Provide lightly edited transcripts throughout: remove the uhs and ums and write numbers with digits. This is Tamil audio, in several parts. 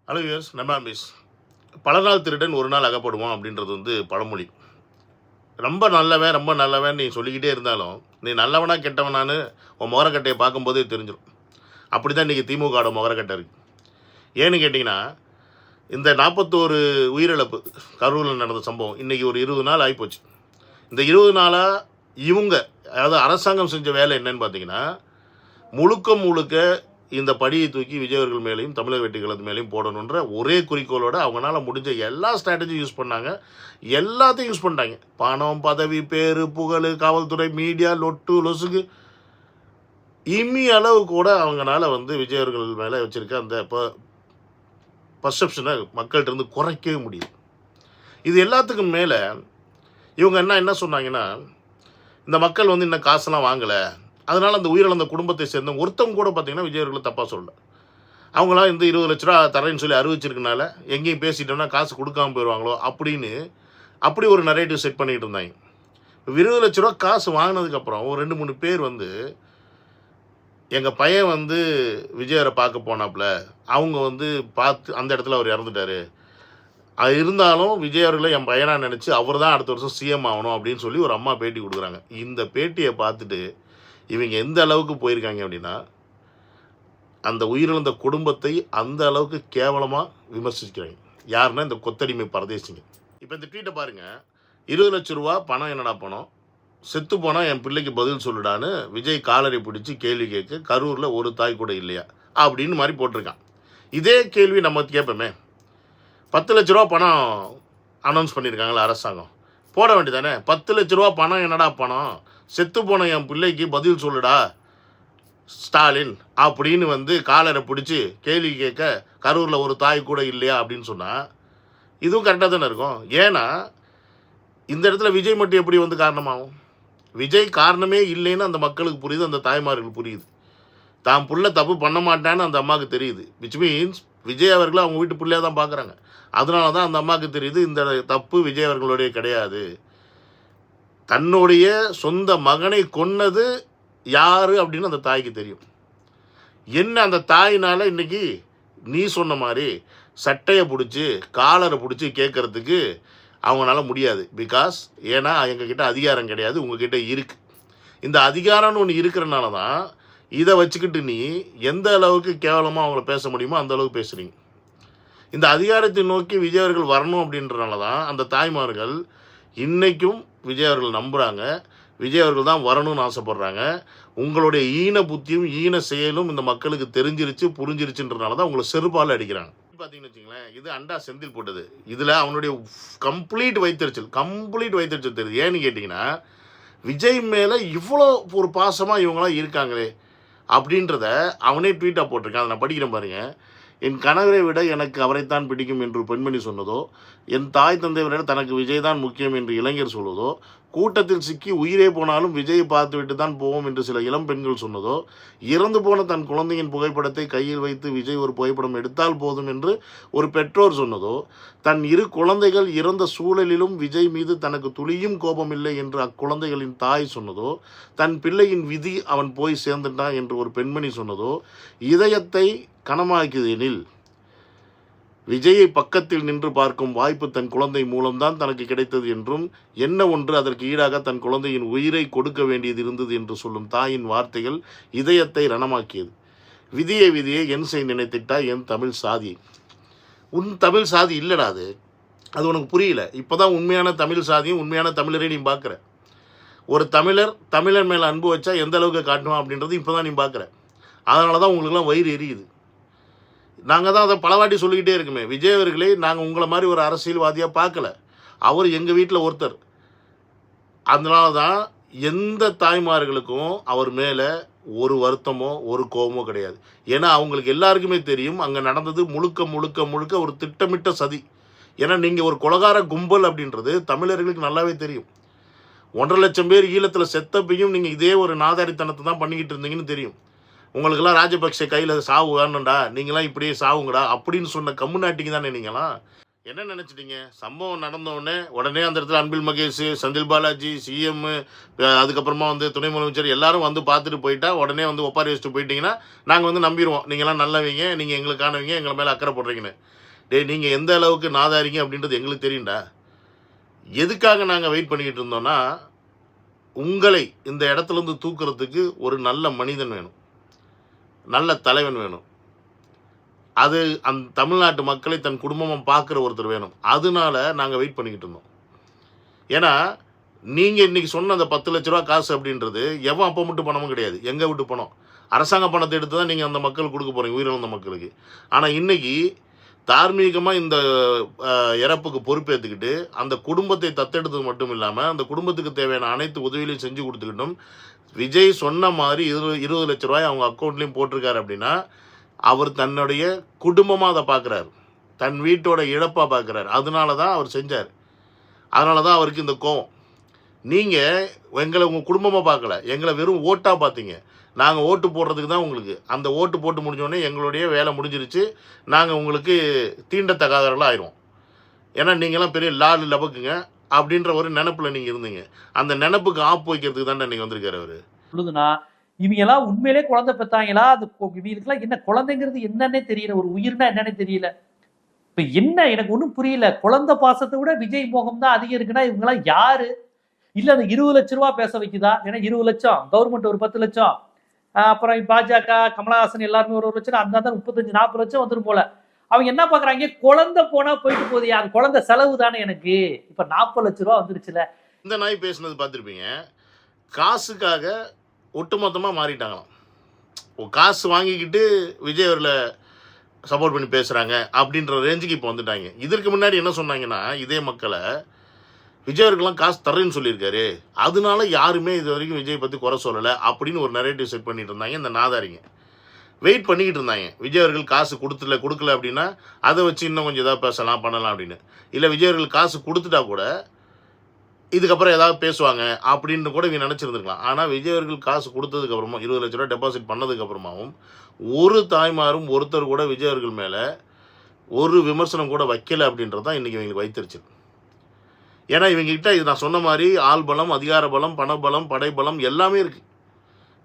Hello US நம்பாம்பிஸ். பல நாள் திருடன் ஒரு நாள் அகப்படுவான் அப்படின்றது பழமொழி. ரொம்ப நல்லவன் நீ சொல்லிக்கிட்டே இருந்தாலும் நீ நல்லவனா கெட்டவனான்னு உன் முகரக்கட்டையை பார்க்கும்போதே தெரிஞ்சிடும். அப்படி தான் இன்றைக்கி திமுகவோட முகரக்கட்டை இருக்குது. ஏன்னு கேட்டிங்கன்னா, இந்த 41 உயிரிழப்பு கரூரில் நடந்த சம்பவம் இன்றைக்கி ஒரு 20 நாள் ஆகிப்போச்சு. இந்த 20 நாளாக இவங்க, அதாவது அரசாங்கம் செஞ்ச வேலை என்னன்னு பார்த்தீங்கன்னா, முழுக்க இந்த படியை தூக்கி விஜய் அவர்கள் மேலேயும் தமிழக வெற்றிகளது மேலேயும் போடணுன்ற ஒரே குறிக்கோளோட அவங்களால முடிஞ்ச எல்லா ஸ்ட்ராட்டஜியும் யூஸ் பண்ணாங்க. எல்லாத்தையும் யூஸ் பண்ணிட்டாங்க. பணம், பதவி, பேரு, புகழ், காவல்துறை, மீடியா, லொட்டு லொசுக்கு இம்மி அளவு கூட அவங்களால விஜய் அவர்கள் மேலே வச்சுருக்க அந்த பர்செப்ஷனை மக்கள்கிட்ட இருந்து குறைக்கவே முடியுது. இது எல்லாத்துக்கும் மேலே இவங்க என்ன சொன்னாங்கன்னா, இந்த மக்கள் இன்னும் காசெல்லாம் வாங்கலை, அதனால் அந்த உயிரிழந்த குடும்பத்தை சேர்ந்த ஒருத்தவங்க கூட பார்த்தீங்கன்னா விஜய் அவர்களை தப்பாக சொல்லலை. அவங்களாம் 20 லட்ச ரூபா தரேன்னு சொல்லி அறிவிச்சிருக்கனால எங்கேயும் பேசிட்டோம்னா காசு கொடுக்காமல் போயிடுவாங்களோ அப்படின்னு அப்படி ஒரு நரேட்டிவ் செட் பண்ணிகிட்டு இருந்தாங்க. 20 லட்ச ரூபா காசு வாங்கினதுக்கப்புறம் ஒரு 2-3 பேர் எங்கள் பையன் விஜயரை பார்க்க போனாப்புல, அவங்க பார்த்து அந்த இடத்துல அவர் இறந்துட்டார், அது இருந்தாலும் விஜய் அவர்களை என் பையனாக நினச்சி அவர் தான் அடுத்த வருஷம் சிஎம் ஆகணும் அப்படின்னு சொல்லி ஒரு அம்மா பேட்டி கொடுக்குறாங்க. இந்த பேட்டியை பார்த்துட்டு இவங்க எந்த அளவுக்கு போயிருக்காங்க அப்படின்னா, அந்த உயிரிழந்த குடும்பத்தை அந்த அளவுக்கு கேவலமாக விமர்சிக்கிறாங்க. யாருன்னா இந்த கொத்தடிமை பரதேசிங்க. இப்போ இந்த ட்வீட்டை பாருங்கள். 20 லட்ச ரூபா பணம் என்னடா பணம், செத்து போனால் என் பிள்ளைக்கு பதில் சொல்லுடான்னு விஜய் காலரை பிடிச்சி கேள்வி கேட்க கரூரில் ஒரு தாய் கூட இல்லையா அப்படின்னு மாதிரி போட்டிருக்கான். இதே கேள்வி நம்ம கேட்போமே, 10 லட்ச ரூபா பணம் அனௌன்ஸ் பண்ணியிருக்காங்களா அரசாங்கம், போட வேண்டியதானே. 10 லட்ச ரூபா பணம் என்னடா பணம், செத்து போன என் பிள்ளைக்கு பதில் சொல்லுடா ஸ்டாலின் அப்படின்னு காலரை பிடிச்சி கேள்வி கேட்க கரூரில் ஒரு தாய் கூட இல்லையா அப்படின்னு சொன்னால் இதுவும் கரெக்டாக தானே இருக்கும். ஏன்னா இந்த இடத்துல விஜய் மட்டும் எப்படி காரணமாகும்? விஜய் காரணமே இல்லைன்னு அந்த மக்களுக்கு புரியுது, அந்த தாய்மார்களுக்கு புரியுது. தான் புள்ள தப்பு பண்ண மாட்டான்னு அந்த அம்மாவுக்கு தெரியுது. விச் மீன்ஸ் விஜய் அவர்களை அவங்க வீட்டு பிள்ளையாக தான் பார்க்குறாங்க. அதனால தான் அந்த அம்மாவுக்கு தெரியுது இந்த தப்பு விஜய் அவர்களுடைய கிடையாது. தன்னுடைய சொந்த மகனை கொன்னது யார் அப்படின்னு அந்த தாய்க்கு தெரியும். என்ன அந்த தாயினால் இன்றைக்கி நீ சொன்ன மாதிரி சட்டையை பிடிச்சி காலரை பிடிச்சி கேட்குறதுக்கு அவங்களால முடியாது. பிகாஸ் ஏன்னா எங்ககிட்ட அதிகாரம் கிடையாது, உங்ககிட்ட இருக்குது. இந்த அதிகாரம்னு ஒன்று இருக்கிறனால தான் இதை வச்சுக்கிட்டு நீ எந்த அளவுக்கு கேவலமாக அவங்கள பேச முடியுமோ அந்த அளவுக்கு பேசுகிறீங்க. இந்த அதிகாரத்தை நோக்கி விஜய் அவர்கள் வரணும் அப்படின்றனால தான் அந்த தாய்மார்கள் இன்றைக்கும் விஜய் அவர்கள் நம்புகிறாங்க, விஜய் அவர்கள் தான் வரணும்னு ஆசைப்பட்றாங்க. உங்களுடைய ஈன புத்தியும் ஈன செயலும் இந்த மக்களுக்கு தெரிஞ்சிருச்சு, புரிஞ்சிருச்சுன்றனால தான் உங்களை செருப்பால் அடிக்கிறாங்க. பார்த்தீங்கன்னு வச்சுங்களேன், இது அண்டா செந்தில் போட்டது. இதில் அவனுடைய கம்ப்ளீட் வைத்தறிச்சல் தெரியுது. ஏன்னு கேட்டிங்கன்னா, விஜய் மேலே இவ்வளோ ஒரு பாசமாக இவங்களாம் இருக்காங்களே அப்படின்றத அவனே ட்வீட்டாக போட்டிருக்கான். அதை நான் படிக்கிறேன் பாருங்கள். என் கணவரை விட எனக்கு அவரைத்தான் பிடிக்கும் என்று பெண்மணி சொன்னதோ, என் தாய் தந்தை விட தனக்கு விஜய் தான் முக்கியம் என்று இளைஞர் சொல்வதோ, கூட்டத்தில் சிக்கி உயிரே போனாலும் விஜயை பார்த்துவிட்டு தான் போவோம் என்று சில இளம் பெண்கள் சொன்னதோ, இறந்து போன தன் குழந்தையின் புகைப்படத்தை கையில் வைத்து விஜய் ஒரு புகைப்படம் எடுத்தால் போதும் என்று ஒரு பெற்றோர் சொன்னதோ, தன் 2 குழந்தைகள் இறந்த சூழலிலும் விஜய் மீது தனக்கு துளியும் கோபமில்லை என்று அக்குழந்தைகளின் தாய் சொன்னதோ, தன் பிள்ளையின் விதி அவன் போய் சேர்ந்துட்டான் என்று ஒரு பெண்மணி சொன்னதோ, இதயத்தை கனமாக்கியதெனில் விஜயை பக்கத்தில் நின்று பார்க்கும் வாய்ப்பு தன் குழந்தை மூலம்தான் தனக்கு கிடைத்தது என்றும், என்ன ஒன்று அதற்கு ஈடாக தன் குழந்தையின் உயிரை கொடுக்க வேண்டியது இருந்தது என்று சொல்லும் தாயின் வார்த்தைகள் இதயத்தை ரணமாக்கியது. விதியை என் செய் நினைத்திட்டா என் தமிழ் சாதி. உன் தமிழ் சாதி இல்லைடா அது உனக்கு புரியல. இப்போ தான் உண்மையான தமிழ் சாதியும் உண்மையான தமிழரை நீ பார்க்குற. ஒரு தமிழர் மேலே அன்பு வச்சா எந்த அளவுக்கு காட்டுவான் அப்படின்றது இப்போ தான் நீ பார்க்குற. அதனால தான் உங்களுக்குலாம் வயிறு எரியுது. நாங்கள் தான் அதை பலவாட்டி சொல்லிக்கிட்டே இருக்குமே, விஜய் அவர்களே நாங்கள் உங்களை மாதிரி ஒரு அரசியல்வாதியாக பார்க்கல, அவர் எங்கள் வீட்டில் ஒருத்தர். அதனால தான் எந்த தாய்மார்களுக்கும் அவர் மேலே ஒரு வருத்தமோ ஒரு கோபமோ கிடையாது. ஏன்னா அவங்களுக்கு எல்லாருக்குமே தெரியும் அங்கே நடந்தது முழுக்க ஒரு திட்டமிட்ட சதி. ஏன்னா நீங்கள் ஒரு கொலகார கும்பல் அப்படின்றது தமிழர்களுக்கு நல்லாவே தெரியும். 1.5 லட்சம் பேர் ஈழத்தில் செத்தப்பையும் நீங்கள் இதே ஒரு நாதாரித்தனத்தை தான் பண்ணிக்கிட்டு இருந்தீங்கன்னு தெரியும். உங்களுக்கெல்லாம் ராஜபக்சே கையில் சாவு வேணும்டா, நீங்களாம் இப்படியே சாவுங்கடா அப்படின்னு சொன்ன கம்முநாட்டிக்கு தானே நீங்களாம். என்ன நினச்சிட்டீங்க? சம்பவம் நடந்த உடனே அந்த இடத்துல அன்பில் மகேஷ், செந்தில் பாலாஜி, சிஎம், அதுக்கப்புறமா வந்து துணை முதலமைச்சர் எல்லாரும் வந்து பார்த்துட்டு போயிட்டா, உடனே வந்து ஒப்பாரி வச்சுட்டு போயிட்டீங்கன்னா, நாங்கள் வந்து நம்பிடுவோம். நீங்கள்லாம் நல்லவங்க, நீங்கள் எங்களுக்கானவங்க, எங்களை மேலே அக்கறை போடுறீங்கன்னு. டேய், நீங்கள் எந்த அளவுக்கு நாதாரிங்க அப்படின்றது எங்களுக்கு தெரியும்டா. எதுக்காக நாங்கள் வெயிட் பண்ணிக்கிட்டு இருந்தோம்னா, உங்களை இந்த இடத்துலேருந்து தூக்குறதுக்கு ஒரு நல்ல மனிதன் வேணும், நல்ல தலைவன் வேணும். அது அந்த தமிழ்நாட்டு மக்களை தன் குடும்பமாக பார்க்குற ஒருத்தர் வேணும். அதனால நாங்கள் வெயிட் பண்ணிக்கிட்டு இருந்தோம். ஏன்னா நீங்கள் இன்றைக்கி சொன்ன அந்த 10 லட்ச ரூபா காசு அப்படின்றது எவன் அப்போ மட்டும் பணமும் கிடையாது, எங்கே விட்டு பணம். அரசாங்க பணத்தை எடுத்து தான் நீங்கள் அந்த மக்களுக்கு கொடுக்க போகிறீங்க, உயிரிழந்த மக்களுக்கு. ஆனால் இன்றைக்கி தார்மீகமாக இந்த இறப்புக்கு பொறுப்பேற்றுக்கிட்டு அந்த குடும்பத்தை தத்தெடுத்தது மட்டும் இல்லாமல் அந்த குடும்பத்துக்கு தேவையான அனைத்து உதவிகளையும் செஞ்சு கொடுத்துக்கிட்டும் விஜய் சொன்ன மாதிரி 20 லட்ச ரூபாய் அவங்க அக்கௌண்ட்லேயும் போட்டிருக்காரு அப்படின்னா அவர் தன்னுடைய குடும்பமாக அதை பார்க்குறாரு, தன் வீட்டோட இழப்பாக பார்க்குறாரு. அதனால தான் அவர் செஞ்சார். அதனால தான் அவருக்கு இந்த கோவம். நீங்கள் எங்களை உங்கள் குடும்பமாக பார்க்கல, எங்களை வெறும் ஓட்டாக பார்த்தீங்க. நாங்கள் ஓட்டு போடுறதுக்கு தான் உங்களுக்கு. அந்த ஓட்டு போட்டு முடிஞ்சோடனே எங்களுடைய வேலை முடிஞ்சிருச்சு, நாங்கள் உங்களுக்கு தீண்டத்தகாதவர்களாக ஆயிடுவோம். ஏன்னா நீங்களாம் பெரிய லால் லபக்குங்க அப்படின்ற ஒரு நினப்பில் நீங்கள் இருந்தீங்க. அந்த நினப்புக்கு ஆப்பு வைக்கிறதுக்கு தானே நீங்கள் வந்திருக்காரு அவர். சொல்லுதுன்னா இவங்க எல்லாம் உண்மையிலே குழந்தை பெற்றாங்களா? அது இவங்களுக்குலாம் என்ன குழந்தைங்கிறது என்னன்னே தெரியல, ஒரு உயிர்னா என்னன்னே தெரியல. இப்ப என்ன எனக்கு ஒன்றும் புரியல. குழந்தை பாசத்தை விட விஜய் மோகம் தான் அதிகம் இருக்குன்னா இவங்கெல்லாம் யாரு? இல்ல அந்த 20 லட்ச ரூபா பேச வைக்குதா? ஏன்னா 20 லட்சம், கவர்மெண்ட் ஒரு 10 லட்சம், அப்புறம் பாஜக கமலஹாசன் எல்லாருமே ஒரு லட்சம், அந்த 35-40 லட்சம் வந்துடும் போல. அவங்க என்ன பாக்குறாங்க? குழந்தை போனா போயிட்டு போகுது, அது குழந்தை செலவு தானே எனக்கு. இப்ப 40 லட்ச ரூபா வந்துருச்சுல. இந்த நாய் பேசுனது பார்த்துருப்பீங்க. காசுக்காக ஒட்டுமொத்தமாக மாறிட்டாங்களாம். காசு வாங்கிக்கிட்டு விஜய் அவர்களை சப்போர்ட் பண்ணி பேசுகிறாங்க அப்படின்ற ரேஞ்சுக்கு இப்போ வந்துட்டாங்க. இதற்கு முன்னாடி என்ன சொன்னாங்கன்னா, இதே மக்களை விஜய் அவர்கள்லாம் காசு தரேன்னு சொல்லியிருக்காரு, அதனால யாருமே இது வரைக்கும் விஜய் பற்றி குறை சொல்லலை அப்படின்னு ஒரு நரேட்டிவ் செட் பண்ணிட்டு இருந்தாங்க இந்த நாதாரிங்க. வெயிட் பண்ணிக்கிட்டு இருந்தாங்க, விஜய் அவர்கள் காசு கொடுக்கல அப்படின்னா அதை வச்சு இன்னும் கொஞ்சம் ஏதாவது பேசலாம் பண்ணலாம் அப்படின்னு. இல்லை விஜய் அவர்கள் காசு கொடுத்துட்டா கூட இதுக்கப்புறம் ஏதாவது பேசுவாங்க அப்படின்னு கூட இவங்க நினச்சிருந்துருக்கலாம். ஆனால் விஜய் அவர்கள் காசு கொடுத்ததுக்கப்புறமா 20 லட்ச ரூபா டெபாசிட் பண்ணதுக்கப்புறமாவும் ஒரு தாய்மாரும் ஒருத்தர் கூட விஜய் அவர்கள் மேலே ஒரு விமர்சனம் கூட வைக்கலை அப்படின்றது தான் இன்றைக்கி இவங்களுக்கு வைத்திருச்சு. ஏன்னா இவங்ககிட்ட இது நான் சொன்ன மாதிரி ஆள் பலம், அதிகார பலம், பணபலம், படைபலம் எல்லாமே இருக்குது,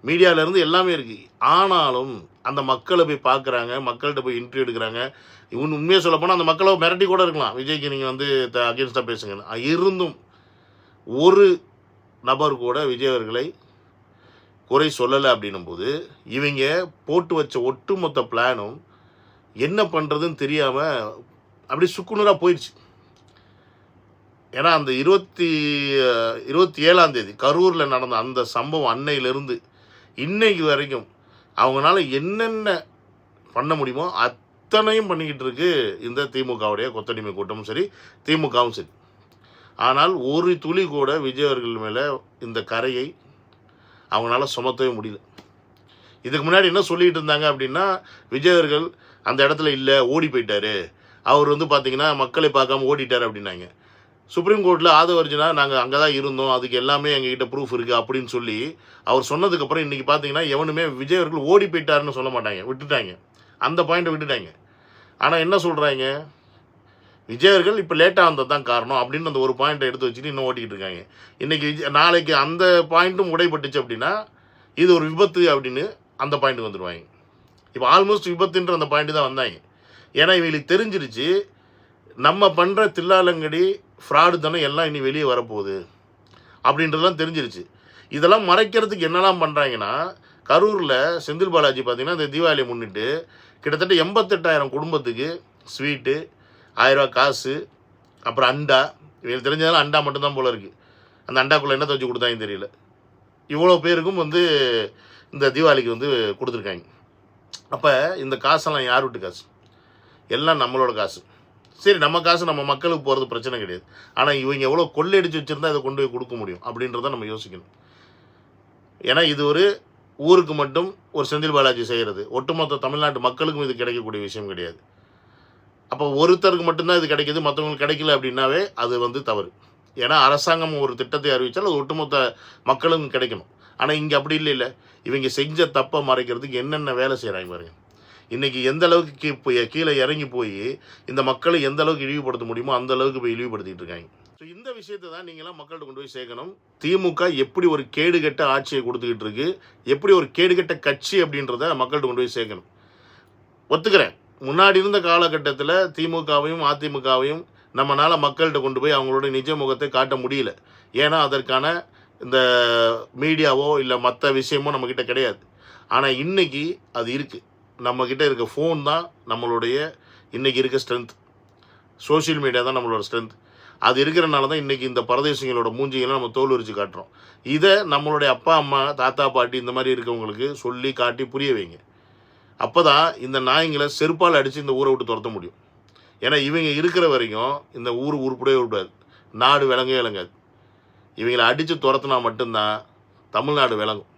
மீடியாவிலேருந்து எல்லாமே இருக்குது. ஆனாலும் அந்த மக்களை போய் பார்க்குறாங்க, மக்கள்கிட்ட போய் இன்டர்வியூ எடுக்கிறாங்க. இவன் உண்மையாக சொல்ல போனால் அந்த மக்களை மிரட்டி கூட இருக்கலாம், விஜய்க்கு நீங்கள் வந்து அகேன்ஸ்டாக பேசுங்கன்னு. இருந்தும் ஒரு நபர் கூட விஜய் அவர்களை குறை சொல்லலை அப்படின்னும் போது இவங்க போட்டு வச்ச ஒட்டுமொத்த பிளானும் என்ன பண்ணுறதுன்னு தெரியாமல் அப்படி சுக்குநூறாக போயிடுச்சு. ஏன்னா அந்த 27ஆம் தேதி கரூரில் நடந்த அந்த சம்பவம் அன்னையிலிருந்து இன்னைக்கு வரைக்கும் அவங்களால என்னென்ன பண்ண முடியுமோ அத்தனையும் பண்ணிக்கிட்டு இருக்கு இந்த திமுகவுடைய கொத்தடிமை கூட்டமும் சரி, திமுகவும் சரி. ஆனால் ஒரு துளி கூட விஜய் அவர்கள் மேலே இந்த கரையை அவங்களால சுமத்தவே முடியல. இதுக்கு முன்னாடி என்ன சொல்லிகிட்டு இருந்தாங்க அப்படின்னா, விஜய் அவர்கள் அந்த இடத்துல இல்லை, ஓடி போயிட்டாரு, அவர் வந்து பார்த்திங்கன்னா மக்களை பார்க்காம ஓடிட்டார் அப்படின்னாங்க. சுப்ரீம் கோர்ட்டில் ஆதவர்ஜினா நாங்கள் அங்கே தான் இருந்தோம், அதுக்கு எல்லாமே எங்ககிட்ட ப்ரூஃப் இருக்குது அப்படின்னு சொல்லி அவர் சொன்னதுக்கப்புறம் இன்றைக்கி பார்த்தீங்கன்னா எவனுமே விஜய் அவர்கள் ஓடி போயிட்டாருன்னு சொல்ல மாட்டாங்க, விட்டுட்டாங்க, அந்த பாயிண்ட்டை விட்டுட்டாங்க. ஆனால் என்ன சொல்கிறாங்க, விஜய் அவர்கள் இப்போ லேட்டாக வந்தது தான் காரணம் அப்படின்னு அந்த ஒரு பாயிண்ட்டை எடுத்து வச்சுட்டு இன்னும் ஓட்டிக்கிட்டு இருக்காங்க. இன்றைக்கி நாளைக்கு அந்த பாயிண்ட்டும் உடைப்பட்டுச்சு அப்படின்னா இது ஒரு விபத்து அப்படின்னு அந்த பாயிண்ட்டுக்கு வந்துடுவாங்க. இப்போ ஆல்மோஸ்ட் விபத்துன்ற அந்த பாயிண்ட்டு தான் வந்தாங்க. ஏன்னா இவங்களுக்கு தெரிஞ்சிருச்சு நம்ம பண்ணுற தில்லாலங்கடி ஃப்ராடு தானே எல்லாம் இனி வெளியே வரப்போகுது அப்படின்றதெல்லாம் தெரிஞ்சிருச்சு. இதெல்லாம் மறைக்கிறதுக்கு என்னெல்லாம் பண்ணுறாங்கன்னா, கரூரில் செந்தில் பாலாஜி பார்த்திங்கன்னா இந்த தீபாவளியை முன்னிட்டு கிட்டத்தட்ட 88,000 குடும்பத்துக்கு ஸ்வீட்டு, 1000 ரூபா காசு, அப்புறம் அண்டா, இவங்களுக்கு தெரிஞ்சதாலும் அண்டா மட்டும்தான் போல் இருக்குது. அந்த அண்டாக்குள்ளே என்ன துவச்சி கொடுத்தாங்கன்னு தெரியல. இவ்வளோ பேருக்கும் வந்து இந்த தீபாவளிக்கு வந்து கொடுத்துருக்காங்க. அப்போ இந்த காசெல்லாம் யார் வீட்டு காசு? எல்லாம் நம்மளோட காசு. சரி, நம்ம காசு நம்ம மக்களுக்கு போகிறது பிரச்சனை கிடையாது. ஆனால் இவங்க எவ்வளோ கொள்ளையடிச்சு வச்சுருந்தா அதை கொண்டு போய் கொடுக்க முடியும் அப்படின்றத நம்ம யோசிக்கணும். ஏன்னா இது ஒரு ஊருக்கு மட்டும் ஒரு செந்தில் பாலாஜி செய்கிறது, ஒட்டுமொத்த தமிழ்நாட்டு மக்களுக்கும் இது கிடைக்கக்கூடிய விஷயம் கிடையாது. அப்போ ஒருத்தருக்கு மட்டும்தான் இது கிடைக்கிது, மற்றவங்களுக்கு கிடைக்கல அப்படின்னாவே அது வந்து தவறு. ஏன்னா அரசாங்கம் ஒரு திட்டத்தை அறிவித்தால் அது ஒட்டுமொத்த மக்களுக்கும் கிடைக்கணும். ஆனால் இங்கே அப்படி இல்லை. இவங்க செஞ்ச தப்பை மறைக்கிறதுக்கு என்னென்ன வேலை செய்கிறாங்க பாருங்க. இன்றைக்கி எந்த அளவுக்கு கீழே இறங்கி போய் இந்த மக்களை எந்த அளவுக்கு இழிவுபடுத்த முடியுமோ அந்த அளவுக்கு போய் இழிவுபடுத்திட்டு இருக்காங்க. ஸோ இந்த விஷயத்தை தான் நீங்களாம் மக்கள்கிட்ட கொண்டு போய் சேர்க்கணும். திமுக எப்படி ஒரு கேடுகெட்ட ஆட்சியை கொடுத்துக்கிட்டு இருக்கு, எப்படி ஒரு கேடுகெட்ட கட்சி அப்படின்றத மக்கள்கிட்ட கொண்டு போய் சேர்க்கணும். ஒத்துக்கிறேன், முன்னாடி இருந்த காலகட்டத்தில் திமுகவையும் அதிமுகவையும் நம்மளால் மக்கள்கிட்ட கொண்டு போய் அவங்களோட நிஜ முகத்தை காட்ட முடியல. ஏன்னா அதற்கான இந்த மீடியாவோ இல்லை மற்ற விஷயமோ நம்மக்கிட்ட கிடையாது. ஆனால் இன்றைக்கி அது இருக்குது. நம்மக்கிட்ட இருக்க ஃபோன் தான் நம்மளுடைய இன்றைக்கி இருக்க ஸ்ட்ரென்த். சோஷியல் மீடியா தான் நம்மளோட ஸ்ட்ரென்த். அது இருக்கிறனால தான் இன்றைக்கி இந்த பரதேசிகளோட மூஞ்சிகளை நம்ம தோல் உரிச்சு காட்டுறோம். இதை நம்மளுடைய அப்பா அம்மா தாத்தா பாட்டி இந்த மாதிரி இருக்கவங்களுக்கு சொல்லி காட்டி புரிய வைங்க. அப்போ தான் இந்த நாய்ங்களை செருப்பால் அடித்து இந்த ஊரை விட்டு துரத்த முடியும். ஏன்னா இவங்க இருக்கிற வரைக்கும் இந்த ஊர் உருப்படவே விடாது, நாடு விளங்கவே விளங்காது. இவங்களை அடித்து துரத்துனா மட்டும்தான் தமிழ்நாடு விளங்கும்.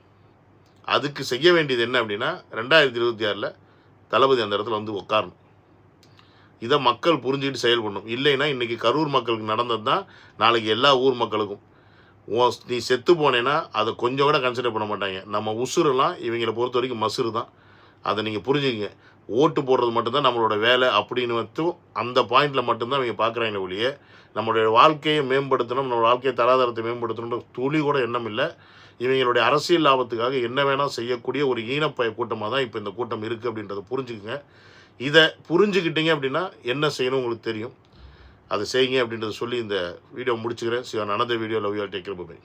அதுக்கு செய்ய வேண்டியது என்ன அப்படின்னா 2026 தளபதி அந்த இடத்துல வந்து உட்காரணும். இதை மக்கள் புரிஞ்சுக்கிட்டு செயல்படணும். இல்லைன்னா இன்றைக்கி கரூர் மக்களுக்கு நடந்தது தான் நாளைக்கு எல்லா ஊர் மக்களுக்கும். நீ செத்து போனேன்னா அதை கொஞ்சம் கூட கன்சிடர் பண்ண மாட்டாங்க. நம்ம உசுரெல்லாம் இவங்களை பொறுத்த வரைக்கும் மசுறு தான். அதை நீங்கள் புரிஞ்சுக்கங்க. ஓட்டு போடுறது மட்டும்தான் நம்மளோட வேலை அப்படின்னு மட்டும் அந்த பாயிண்டில் மட்டும்தான் இவங்க பார்க்குறாங்க ஒழிய நம்மளுடைய வாழ்க்கையை மேம்படுத்தணும், நம்மளோட வாழ்க்கை தராதரத்தை மேம்படுத்தணுன்ற துளி கூட எண்ணம் இல்லை. இவங்களுடைய அரசியல் லாபத்துக்காக என்ன வேணால் செய்யக்கூடிய ஒரு ஈனப்பய கூட்டமாக தான் இப்போ இந்த கூட்டம் இருக்குது அப்படின்றத புரிஞ்சுக்குங்க. இதை புரிஞ்சுக்கிட்டீங்க அப்படின்னா என்ன செய்யணும் உங்களுக்கு தெரியும். அதை செய்யுங்க அப்படின்றத சொல்லி இந்த வீடியோ முடிச்சுக்கிறேன். See you on another video. Love you all. Take care. Bye.